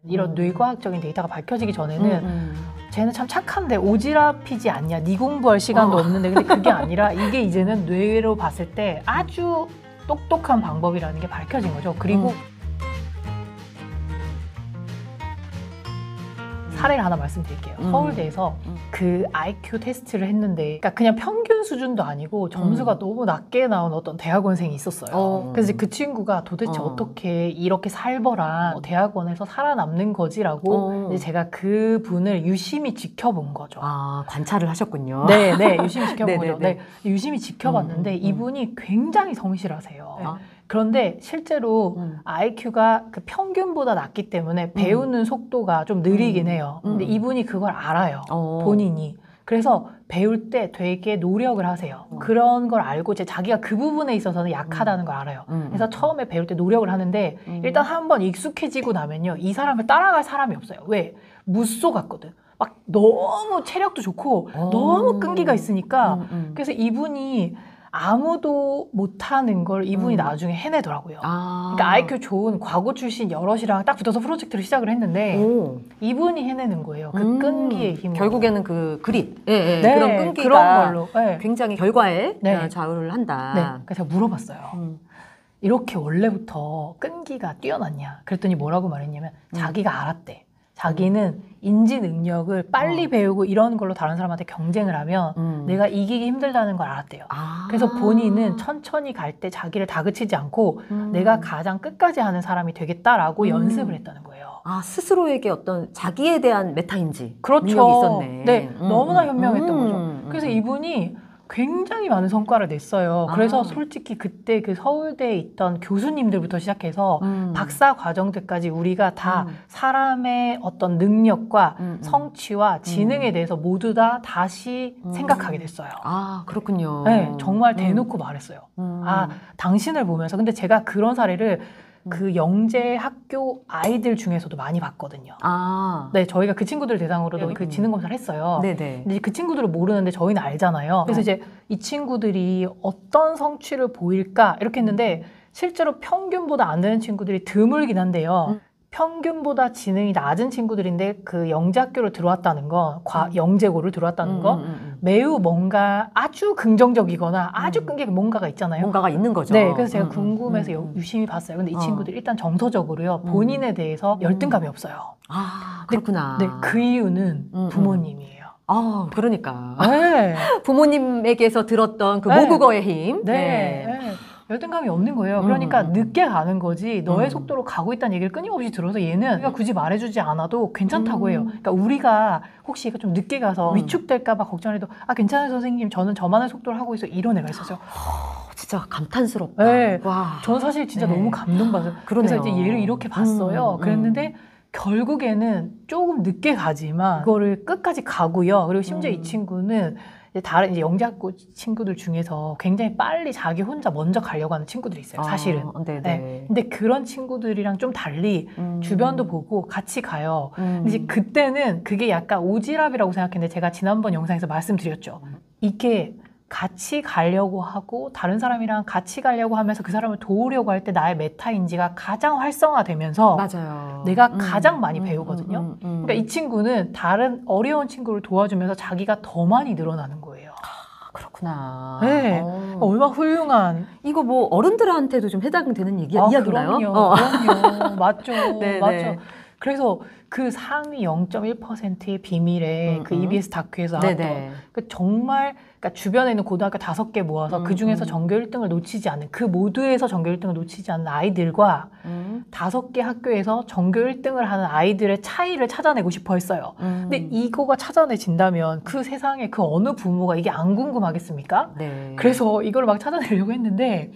이런 뇌과학적인 데이터가 밝혀지기 전에는 쟤는 참 착한데 오지랖이지 않냐, 네 공부할 시간도 없는데. 근데 그게 아니라 이게 이제는 뇌로 봤을 때 아주 똑똑한 방법이라는 게 밝혀진 거죠. 그리고 사례를 하나 말씀드릴게요. 서울대에서 그 IQ 테스트를 했는데, 그러니까 그냥 평균 수준도 아니고 점수가 너무 낮게 나온 어떤 대학원생이 있었어요. 그래서 그 친구가 도대체 어떻게 이렇게 살벌한 대학원에서 살아남는 거지라고 이제 제가 그 분을 유심히 지켜본 거죠. 아, 관찰을 하셨군요. 네, 네, 유심히 지켜본 거죠. 네, 유심히 지켜봤는데 이분이 굉장히 성실하세요. 네. 그런데 실제로 IQ가 그 평균보다 낮기 때문에 배우는 속도가 좀 느리긴 해요. 근데 이분이 그걸 알아요. 본인이. 그래서 배울 때 되게 노력을 하세요. 그런 걸 알고 이제 자기가 그 부분에 있어서는 약하다는 걸 알아요. 그래서 처음에 배울 때 노력을 하는데 일단 한번 익숙해지고 나면요, 이 사람을 따라갈 사람이 없어요. 왜? 무쏘 같거든. 막 너무 체력도 좋고 너무 끈기가 있으니까. 그래서 이분이 아무도 못하는 걸 이분이 나중에 해내더라고요. 그러니까 IQ 좋은 과고 출신 여럿이랑 딱 붙어서 프로젝트를 시작을 했는데 이분이 해내는 거예요. 그 끈기의 힘으로. 결국에는 그 그립, 네, 그런 끈기가 그런 걸로. 네. 굉장히 결과에 네. 좌우를 한다. 네. 그래서 제가 물어봤어요. 이렇게 원래부터 끈기가 뛰어났냐? 그랬더니 뭐라고 말했냐면 자기가 알았대. 자기는 인지 능력을 빨리 배우고 이런 걸로 다른 사람한테 경쟁을 하면 내가 이기기 힘들다는 걸 알았대요. 그래서 본인은 천천히 갈 때 자기를 다그치지 않고 내가 가장 끝까지 하는 사람이 되겠다라고 연습을 했다는 거예요. 아, 스스로에게 어떤 자기에 대한 메타인지 그렇죠. 능력이 있었네. 네, 너무나 현명했던 거죠. 그래서 이분이 굉장히 많은 성과를 냈어요. 그래서 솔직히 그때 그 서울대에 있던 교수님들부터 시작해서 박사 과정들까지 우리가 다 사람의 어떤 능력과 성취와 지능에 대해서 모두 다 다시 생각하게 됐어요. 아, 그렇군요. 네, 정말 대놓고 말했어요. 아, 당신을 보면서. 근데 제가 그런 사례를 그 영재 학교 아이들 중에서도 많이 봤거든요. 네, 저희가 그 친구들 대상으로도 그 지능 검사를 했어요. 네네. 근데 그 친구들은 모르는데 저희는 알잖아요. 그래서 이제 이 친구들이 어떤 성취를 보일까 이렇게 했는데 실제로 평균보다 안 되는 친구들이 드물긴 한데요. 평균보다 지능이 낮은 친구들인데 그 영재학교를 들어왔다는 거, 영재고를 들어왔다는 거 매우 뭔가 아주 긍정적이거나 아주 끈기가 뭔가가 있잖아요. 뭔가가 있는 거죠. 네, 그래서 제가 궁금해서 유심히 봤어요. 근데 이 친구들 일단 정서적으로요, 본인에 대해서 열등감이 없어요. 아, 그렇구나. 네, 그 이유는 부모님이에요. 아, 그러니까. 네. 부모님에게서 들었던 그 네. 모국어의 힘. 네. 네. 열등감이 없는 거예요. 그러니까 늦게 가는 거지 너의 속도로 가고 있다는 얘기를 끊임없이 들어서 얘는 우리가 굳이 말해주지 않아도 괜찮다고 해요. 그러니까 우리가 혹시 좀 늦게 가서 위축될까 봐 걱정해도 아, 괜찮아요 선생님, 저는 저만의 속도를 하고 있어요, 이런 애가 있었어요. 진짜 감탄스럽다. 네. 와. 저는 사실 진짜 너무 감동받아요. 그래서 이제 얘를 이렇게 봤어요. 그랬는데 결국에는 조금 늦게 가지만 그거를 끝까지 가고요. 그리고 심지어 이 친구는 다른 이제 영재학교 친구들 중에서 굉장히 빨리 자기 혼자 먼저 가려고 하는 친구들이 있어요, 사실은. 네. 근데 그런 친구들이랑 좀 달리 주변도 보고 같이 가요. 근데 이제 그때는 그게 약간 오지랖이라고 생각했는데 제가 지난번 영상에서 말씀드렸죠. 이게 같이 가려고 하고 다른 사람이랑 같이 가려고 하면서 그 사람을 도우려고 할 때 나의 메타인지가 가장 활성화되면서 맞아요. 내가 가장 많이 배우거든요. 그러니까 이 친구는 다른 어려운 친구를 도와주면서 자기가 더 많이 늘어나는 거예요. 아, 그렇구나. 네. 얼마나 훌륭한. 이거 뭐 어른들한테도 좀 해당되는 이야기나요? 그럼요. 맞죠. 네, 맞죠. 네. 그래서 그 상위 0.1%의 비밀에 그 EBS 다큐에서 나왔던 그 정말 그러니까 주변에 있는 고등학교 5개 모아서 그 중에서 전교 1등을 놓치지 않는, 그 모두에서 전교 1등을 놓치지 않는 아이들과 5개 학교에서 전교 1등을 하는 아이들의 차이를 찾아내고 싶어 했어요. 근데 이거가 찾아내진다면 그 세상에 그 어느 부모가 이게 안 궁금하겠습니까? 네. 그래서 이걸 막 찾아내려고 했는데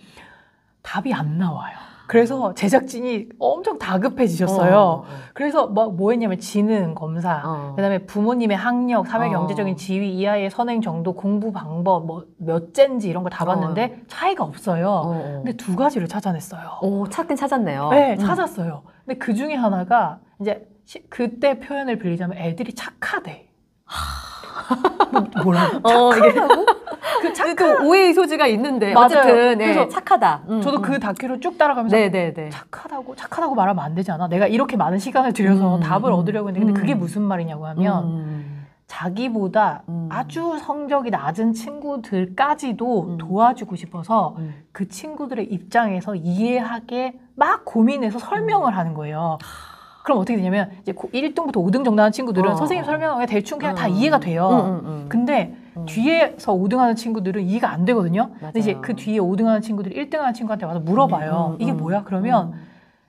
답이 안 나와요. 그래서 제작진이 엄청 다급해지셨어요. 그래서 뭐 했냐면 지능 검사, 그다음에 부모님의 학력, 사회 경제적인 지위, 이 아이의 선행 정도, 공부 방법, 뭐 몇째인지 이런 걸 다 봤는데 차이가 없어요. 근데 2가지를 찾아냈어요. 찾긴 찾았네요. 네, 찾았어요. 근데 그 중에 하나가 이제 그때 표현을 빌리자면 애들이 착하대. 뭐라고? 이게 착하다고? 그 오해의 소지가 있는데 맞아요. 어쨌든 그래서 착하다. 저도 그 다큐를 쭉 따라가면서 네네네. 착하다고 말하면 안 되지 않아? 내가 이렇게 많은 시간을 들여서 답을 얻으려고 했는데 근데 그게 무슨 말이냐고 하면 자기보다 아주 성적이 낮은 친구들까지도 도와주고 싶어서 그 친구들의 입장에서 이해하게 막 고민해서 설명을 하는 거예요. 그럼 어떻게 되냐면 이제 1등부터 5등 정도 하는 친구들은 선생님 설명에 대충 그냥 다 이해가 돼요. 근데 뒤에서 5등 하는 친구들은 이해가 안 되거든요. 근데 이제 그 뒤에 5등 하는 친구들이 1등 하는 친구한테 와서 물어봐요. 이게 뭐야? 그러면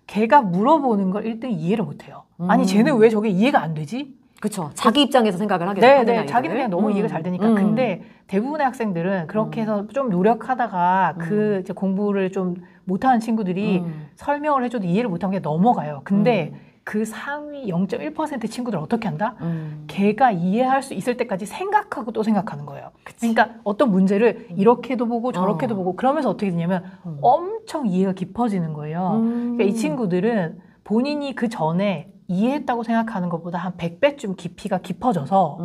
걔가 물어보는 걸 1등이 이해를 못 해요. 아니 쟤는 왜 저게 이해가 안 되지? 그렇죠. 자기 입장에서 생각을 하게 네, 되는 자기는 그냥 너무 이해가 잘 되니까. 근데 대부분의 학생들은 그렇게 해서 좀 노력하다가 그 이제 공부를 좀 못하는 친구들이 설명을 해줘도 이해를 못하면 그냥 넘어가요. 근데 그 상위 0.1% 친구들 어떻게 한다? 걔가 이해할 수 있을 때까지 생각하고 또 생각하는 거예요. 그러니까 어떤 문제를 이렇게도 보고 저렇게도 보고 그러면서 어떻게 되냐면 엄청 이해가 깊어지는 거예요. 그러니까 이 친구들은 본인이 그 전에 이해했다고 생각하는 것보다 한 100배쯤 깊이가 깊어져서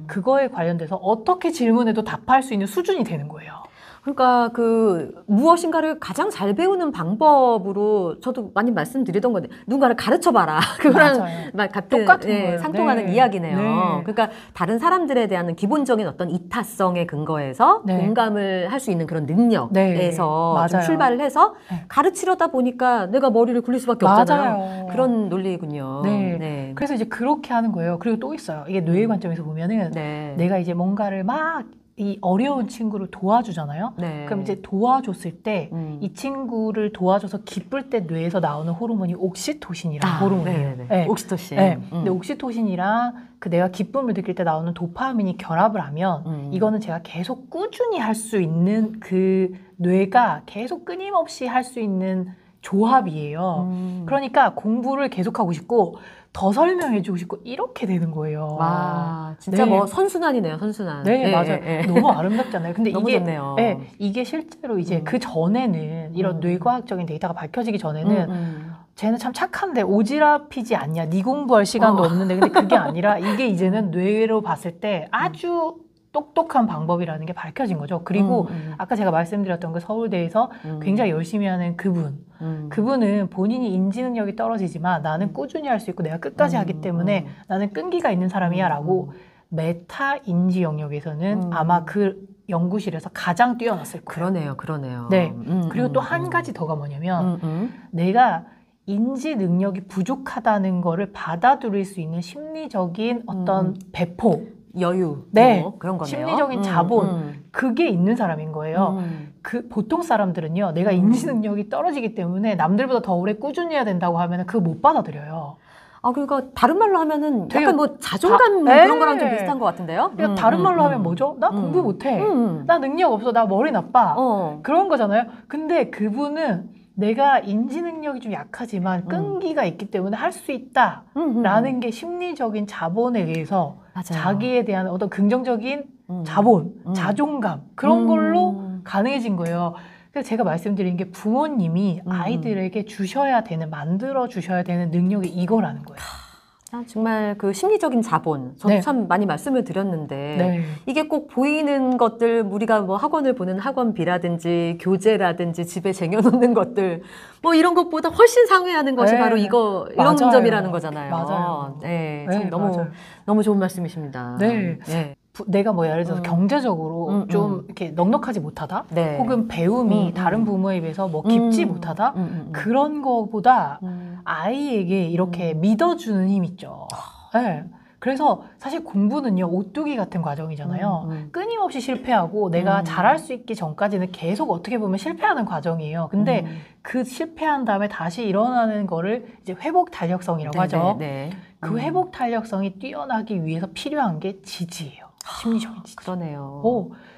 그거에 관련돼서 어떻게 질문해도 답할 수 있는 수준이 되는 거예요. 그러니까 그 무엇인가를 가장 잘 배우는 방법으로 저도 많이 말씀드리던 건데 누군가를 가르쳐봐라. 그거랑 같은 똑같은 거예요. 상통하는 네. 이야기네요. 네. 그러니까 다른 사람들에 대한 기본적인 어떤 이타성에 근거해서 네. 공감을 할 수 있는 그런 능력에서 네. 좀 출발을 해서 가르치려다 보니까 내가 머리를 굴릴 수밖에 없잖아요. 맞아요. 그런 논리군요. 네. 그래서 이제 그렇게 하는 거예요. 그리고 또 있어요. 이게 뇌의 관점에서 보면은 내가 이제 뭔가를 막 이 어려운 친구를 도와주잖아요. 그럼 이제 도와줬을 때 이 친구를 도와줘서 기쁠 때 뇌에서 나오는 호르몬이 옥시토신이라는 호르몬이에요. 네. 옥시토신. 근데 옥시토신이랑 그 내가 기쁨을 느낄 때 나오는 도파민이 결합을 하면 이거는 제가 계속 꾸준히 할 수 있는 그 뇌가 계속 끊임없이 할 수 있는 조합이에요. 그러니까 공부를 계속하고 싶고 더 설명해주고 싶고 이렇게 되는 거예요. 와, 진짜 뭐 선순환이네요, 선순환. 네, 맞아요. 너무 아름답잖아요. 근데 너무 이게 좋네요. 이게 실제로 이제 그 전에는 이런 뇌과학적인 데이터가 밝혀지기 전에는 쟤는 참 착한데 오지랖이지 않냐? 네 공부할 시간도 없는데 근데 그게 아니라 이게 이제는 뇌로 봤을 때 아주 똑똑한 방법이라는 게 밝혀진 거죠. 그리고 아까 제가 말씀드렸던 그 서울대에서 굉장히 열심히 하는 그분은 본인이 인지 능력이 떨어지지만 나는 꾸준히 할 수 있고 내가 끝까지 하기 때문에 나는 끈기가 있는 사람이야 라고 메타 인지 영역에서는 아마 그 연구실에서 가장 뛰어났을 거예요. 그러네요. 네. 그리고 또 한 가지 더가 뭐냐면 내가 인지 능력이 부족하다는 거를 받아들일 수 있는 심리적인 어떤 배포 여유, 네, 뭐 그런 거네요. 심리적인 자본 그게 있는 사람인 거예요. 그 보통 사람들은요, 내가 인지 능력이 떨어지기 때문에 남들보다 더 오래 꾸준히 해야 된다고 하면 그거 못 받아들여요. 아, 그러니까 다른 말로 하면은 약간 뭐 자존감 그런 거랑 좀 비슷한 것 같은데요? 그러니까 다른 말로 하면 뭐죠? 나 공부 못해. 나 능력 없어. 나 머리 나빠. 그런 거잖아요. 근데 그분은 내가 인지 능력이 좀 약하지만 끈기가 있기 때문에 할 수 있다라는 게 심리적인 자본에 의해서 자기에 대한 어떤 긍정적인 자본, 자존감 그런 걸로 가능해진 거예요. 그래서 제가 말씀드린 게 부모님이 아이들에게 주셔야 되는, 만들어 주셔야 되는 능력이 이거라는 거예요. 정말 그 심리적인 자본, 저도 참 많이 말씀을 드렸는데 이게 꼭 보이는 것들, 우리가 뭐 학원을 보는 학원비라든지 교재라든지 집에 쟁여놓는 것들 뭐 이런 것보다 훨씬 상회하는 것이 바로 이런 점이라는 거잖아요. 맞아요. 네, 참 너무 좋은 말씀이십니다. 내가 뭐 예를 들어서 경제적으로 좀 이렇게 넉넉하지 못하다, 혹은 배움이 다른 부모에 비해서 뭐 깊지 못하다, 그런 거보다 아이에게 이렇게 믿어주는 힘 있죠. 그래서 사실 공부는요, 오뚜기 같은 과정이잖아요. 끊임없이 실패하고 내가 잘할 수 있기 전까지는 계속 어떻게 보면 실패하는 과정이에요. 근데 그 실패한 다음에 다시 일어나는 거를 이제 회복 탄력성이라고 하죠. 그 회복 탄력성이 뛰어나기 위해서 필요한 게 지지예요. 심리적인 지지. 그러네요.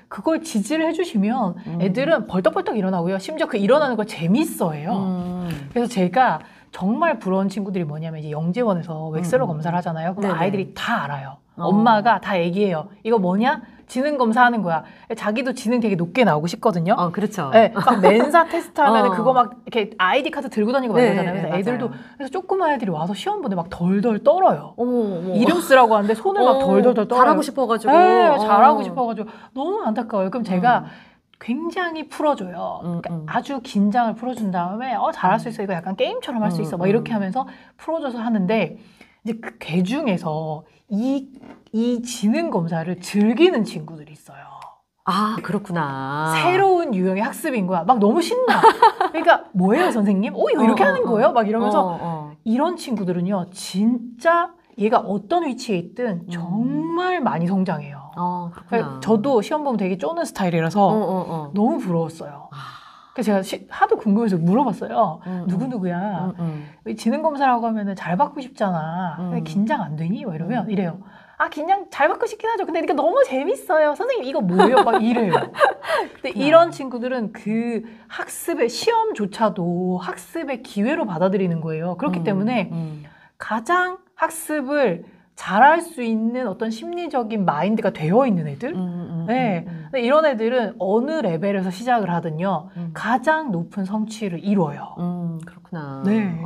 그걸 지지를 해주시면 애들은 벌떡벌떡 일어나고요. 심지어 그 일어나는 걸 재밌어해요. 그래서 제가 정말 부러운 친구들이 뭐냐면 이제 영재원에서 웩슬러 검사를 하잖아요. 그럼 아이들이 다 알아요. 엄마가 다 얘기해요. 이거 뭐냐? 지능 검사하는 거야. 자기도 지능 되게 높게 나오고 싶거든요. 그렇죠. 네, 막 맨사 테스트 하면 그거 막 이렇게 아이디 카드 들고 다니고 막 이러잖아요. 그래서 애들도 맞아요. 그래서 조그만 애들이 와서 시험 보는데 막 덜덜 떨어요. 어머. 이름 쓰라고 하는데 손을 막 덜덜 떨어요. 잘하고 싶어가지고. 네, 잘하고 싶어가지고 너무 안타까워요. 그럼 제가 굉장히 풀어줘요. 그러니까 아주 긴장을 풀어준 다음에 잘할 수 있어. 이거 약간 게임처럼 할 수 있어. 막 이렇게 하면서 풀어줘서 하는데 이제 그 개 중에서 이 지능 검사를 즐기는 친구들이 있어요. 아, 그렇구나. 새로운 유형의 학습인 거야. 막 너무 신나. 그러니까 뭐예요, 선생님? 이거 이렇게 하는 거예요? 막 이러면서 이런 친구들은요, 진짜 얘가 어떤 위치에 있든 정말 많이 성장해요. 그렇구나. 저도 시험 보면 되게 쪼는 스타일이라서 너무 부러웠어요. 그래서 제가 하도 궁금해서 물어봤어요. 누구누구야. 지능 검사라고 하면 잘 받고 싶잖아. 근데 긴장 안 되니? 막 이러면 이래요. 긴장 잘 받고 싶긴 하죠. 근데 이게 너무 재밌어요. 선생님 이거 뭐예요? 막 이래요. 근데 이런 친구들은 그 학습의 시험조차도 학습의 기회로 받아들이는 거예요. 그렇기 때문에 가장 학습을 잘할 수 있는 어떤 심리적인 마인드가 되어 있는 애들. 네. 근데 이런 애들은 어느 레벨에서 시작을 하든요. 가장 높은 성취를 이뤄요. 그렇구나. 네.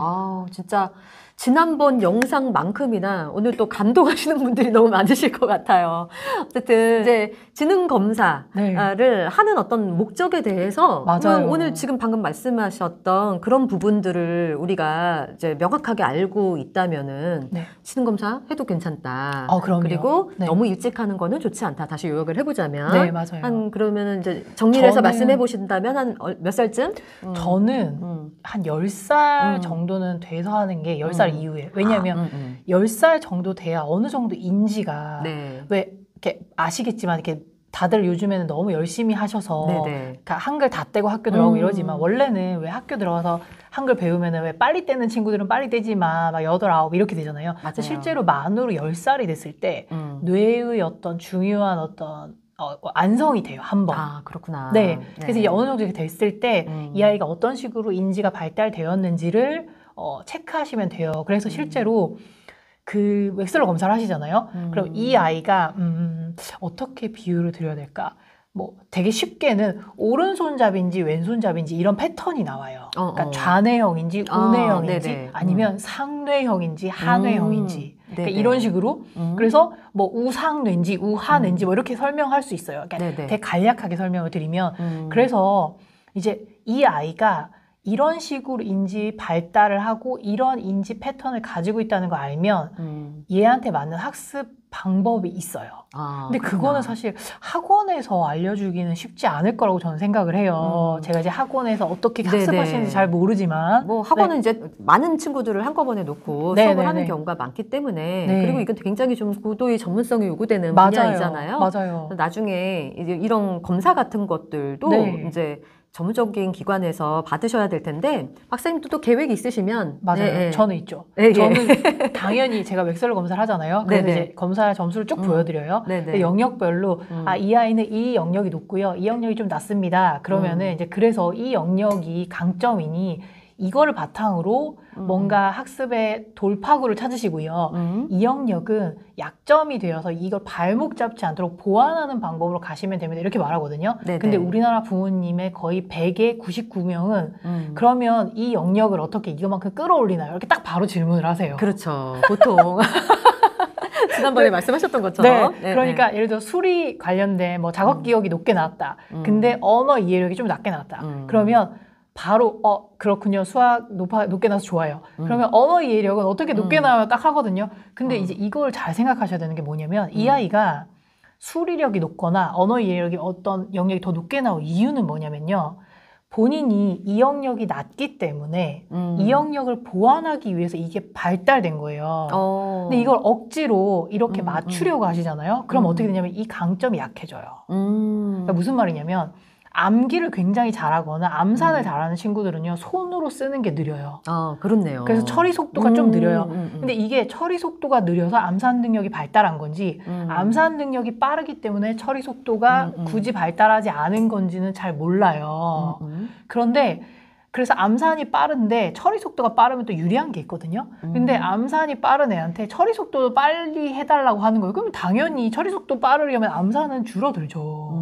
진짜 지난번 영상만큼이나 오늘 또 감동하시는 분들이 너무 많으실 것 같아요. 어쨌든 이제 지능 검사를 하는 어떤 목적에 대해서 맞아요. 오늘 지금 방금 말씀하셨던 그런 부분들을 우리가 이제 명확하게 알고 있다면은 지능 검사 해도 괜찮다. 그럼요. 그리고 너무 일찍 하는 거는 좋지 않다. 다시 요약을 해보자면 네, 맞아요. 그러면은 이제 정리를 해서 말씀해 보신다면 한 몇 살쯤? 저는 한 10살 정도는 돼서 하는 게 10살 이후에. 왜냐하면 10살 정도 돼야 어느 정도 인지가 왜 이렇게 아시겠지만 이렇게 다들 요즘에는 너무 열심히 하셔서 그러니까 한글 다 떼고 학교 들어가고 이러지만 원래는 왜 학교 들어가서 한글 배우면 왜 빨리 떼는 친구들은 빨리 떼지만 막 8, 9 이렇게 되잖아요. 실제로 만으로 10살이 됐을 때 뇌의 어떤 중요한 어떤 완성이 돼요, 한 번. 그렇구나. 네. 그래서 이제 어느 정도 이렇게 됐을 때 이 아이가 어떤 식으로 인지가 발달되었는지를 체크하시면 돼요. 그래서 실제로 그 웩슬러 검사를 하시잖아요. 그럼 이 아이가 어떻게 비유를 드려야 될까? 뭐 되게 쉽게는 오른손잡인지 왼손잡인지 이런 패턴이 나와요. 그러니까 좌뇌형인지 우뇌형인지 아니면 상뇌형인지 하뇌형인지 그러니까 이런 식으로 그래서 뭐 우상뇌인지 우하뇌인지 뭐 이렇게 설명할 수 있어요. 그러니까 되게 간략하게 설명을 드리면 그래서 이제 이 아이가 이런 식으로 인지 발달을 하고 이런 인지 패턴을 가지고 있다는 걸 알면 얘한테 맞는 학습 방법이 있어요. 근데 그거는 사실 학원에서 알려주기는 쉽지 않을 거라고 저는 생각을 해요. 제가 이제 학원에서 어떻게 학습하시는지 잘 모르지만 뭐 학원은 이제 많은 친구들을 한꺼번에 놓고 수업을 하는 경우가 많기 때문에 그리고 이건 굉장히 좀 고도의 전문성이 요구되는 분야이잖아요. 맞아요. 나중에 이제 이런 검사 같은 것들도 이제 전문적인 기관에서 받으셔야 될 텐데 박사님도 또 계획이 있으시면 맞아요. 저는 있죠. 저는 당연히 제가 웩슬러 검사를 하잖아요. 그래서 이제 검사 점수를 쭉 보여드려요. 근데 영역별로 이 아이는 이 영역이 높고요. 이 영역이 좀 낮습니다. 그러면은 이제 그래서 이 영역이 강점이니 이거를 바탕으로 뭔가 학습의 돌파구를 찾으시고요. 이 영역은 약점이 되어서 이걸 발목 잡지 않도록 보완하는 방법으로 가시면 됩니다. 이렇게 말하거든요. 근데 우리나라 부모님의 거의 100에 99명은 그러면 이 영역을 어떻게 이거만큼 끌어올리나요? 이렇게 딱 바로 질문을 하세요. 그렇죠. 보통. 지난번에 말씀하셨던 것처럼. 그러니까 예를 들어 수리 관련된 뭐 작업 기억이 높게 나왔다. 근데 언어 이해력이 좀 낮게 나왔다. 그러면 바로 그렇군요. 수학 높게 나와서 좋아요. 그러면 언어 이해력은 어떻게 높게 나와요? 딱 하거든요. 근데 이제 이걸 잘 생각하셔야 되는 게 뭐냐면 이 아이가 수리력이 높거나 언어 이해력이 어떤 영역이 더 높게 나올 이유는 뭐냐면요. 본인이 이 영역이 낮기 때문에 이 영역을 보완하기 위해서 이게 발달된 거예요. 근데 이걸 억지로 이렇게 맞추려고 하시잖아요. 그럼 어떻게 되냐면 이 강점이 약해져요. 그러니까 무슨 말이냐면 암기를 굉장히 잘하거나 암산을 잘하는 친구들은요 손으로 쓰는 게 느려요. 그렇네요. 그래서 처리 속도가 좀 느려요. 근데 이게 처리 속도가 느려서 암산 능력이 발달한 건지 암산 능력이 빠르기 때문에 처리 속도가 굳이 발달하지 않은 건지는 잘 몰라요. 그런데 그래서 암산이 빠른데 처리 속도가 빠르면 또 유리한 게 있거든요. 근데 암산이 빠른 애한테 처리 속도도 빨리 해달라고 하는 거예요. 그러면 당연히 처리 속도 빠르려면 암산은 줄어들죠.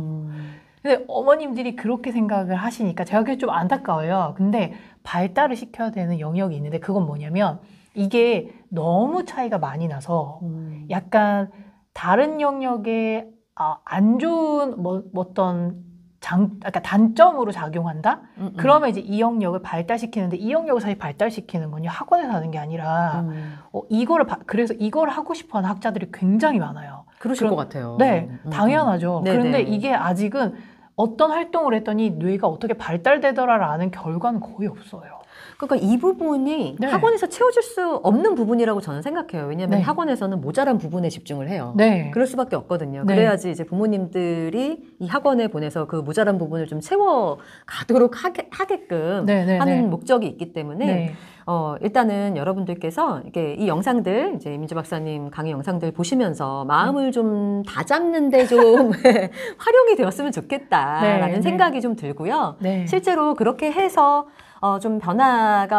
근데 어머님들이 그렇게 생각을 하시니까 제가 그게 좀 안타까워요. 근데 발달을 시켜야 되는 영역이 있는데 그건 뭐냐면 이게 너무 차이가 많이 나서 약간 다른 영역에 안 좋은 어떤 그러니까 단점으로 작용한다? 그러면 이제 이 영역을 발달시키는데 이 영역을 사실 발달시키는 건요 학원에서 하는 게 아니라 그래서 이걸 하고 싶어하는 학자들이 굉장히 많아요. 그러실 것 같아요. 네, 당연하죠. 네네. 그런데 이게 아직은 어떤 활동을 했더니 뇌가 어떻게 발달되더라라는 결과는 거의 없어요. 그러니까 이 부분이 네. 학원에서 채워줄 수 없는 부분이라고 저는 생각해요. 왜냐하면 네. 학원에서는 모자란 부분에 집중을 해요. 네. 그럴 수밖에 없거든요. 네. 그래야지 이제 부모님들이 이 학원에 보내서 그 모자란 부분을 좀 채워가도록 하게끔 네. 하는 목적이 있기 때문에 네. 일단은 여러분들께서 이렇게 이 영상들, 이제 이민주 박사님 강의 영상들 보시면서 마음을 좀 다잡는데 좀 활용이 되었으면 좋겠다라는 네. 생각이 좀 들고요. 네. 실제로 그렇게 해서 좀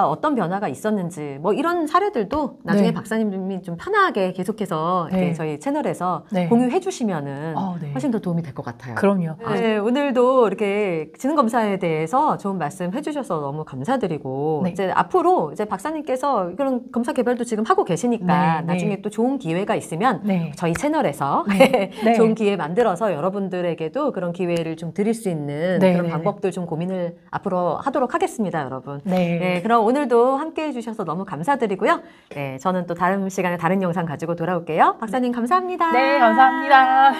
어떤 변화가 있었는지, 뭐 이런 사례들도 나중에 네. 박사님이 좀 편하게 계속해서 네. 이렇게 저희 채널에서 네. 공유해 주시면은 네. 훨씬 더 도움이 될 것 같아요. 그럼요. 네, 오늘도 이렇게 지능검사에 대해서 좋은 말씀 해주셔서 너무 감사드리고, 네. 이제 앞으로 이제 박사님께서 그런 검사 개발도 지금 하고 계시니까 네, 나중에 네. 또 좋은 기회가 있으면 네. 저희 채널에서 네. 네. 좋은 기회 만들어서 여러분들에게도 그런 기회를 좀 드릴 수 있는 네, 그런 네, 방법들 좀 고민을 앞으로 하도록 하겠습니다, 여러분. 네. 네, 그럼 오늘도 함께 해주셔서 너무 감사드리고요. 네, 저는 또 다른 시간에 다른 영상 가지고 돌아올게요. 박사님 감사합니다. 네, 감사합니다.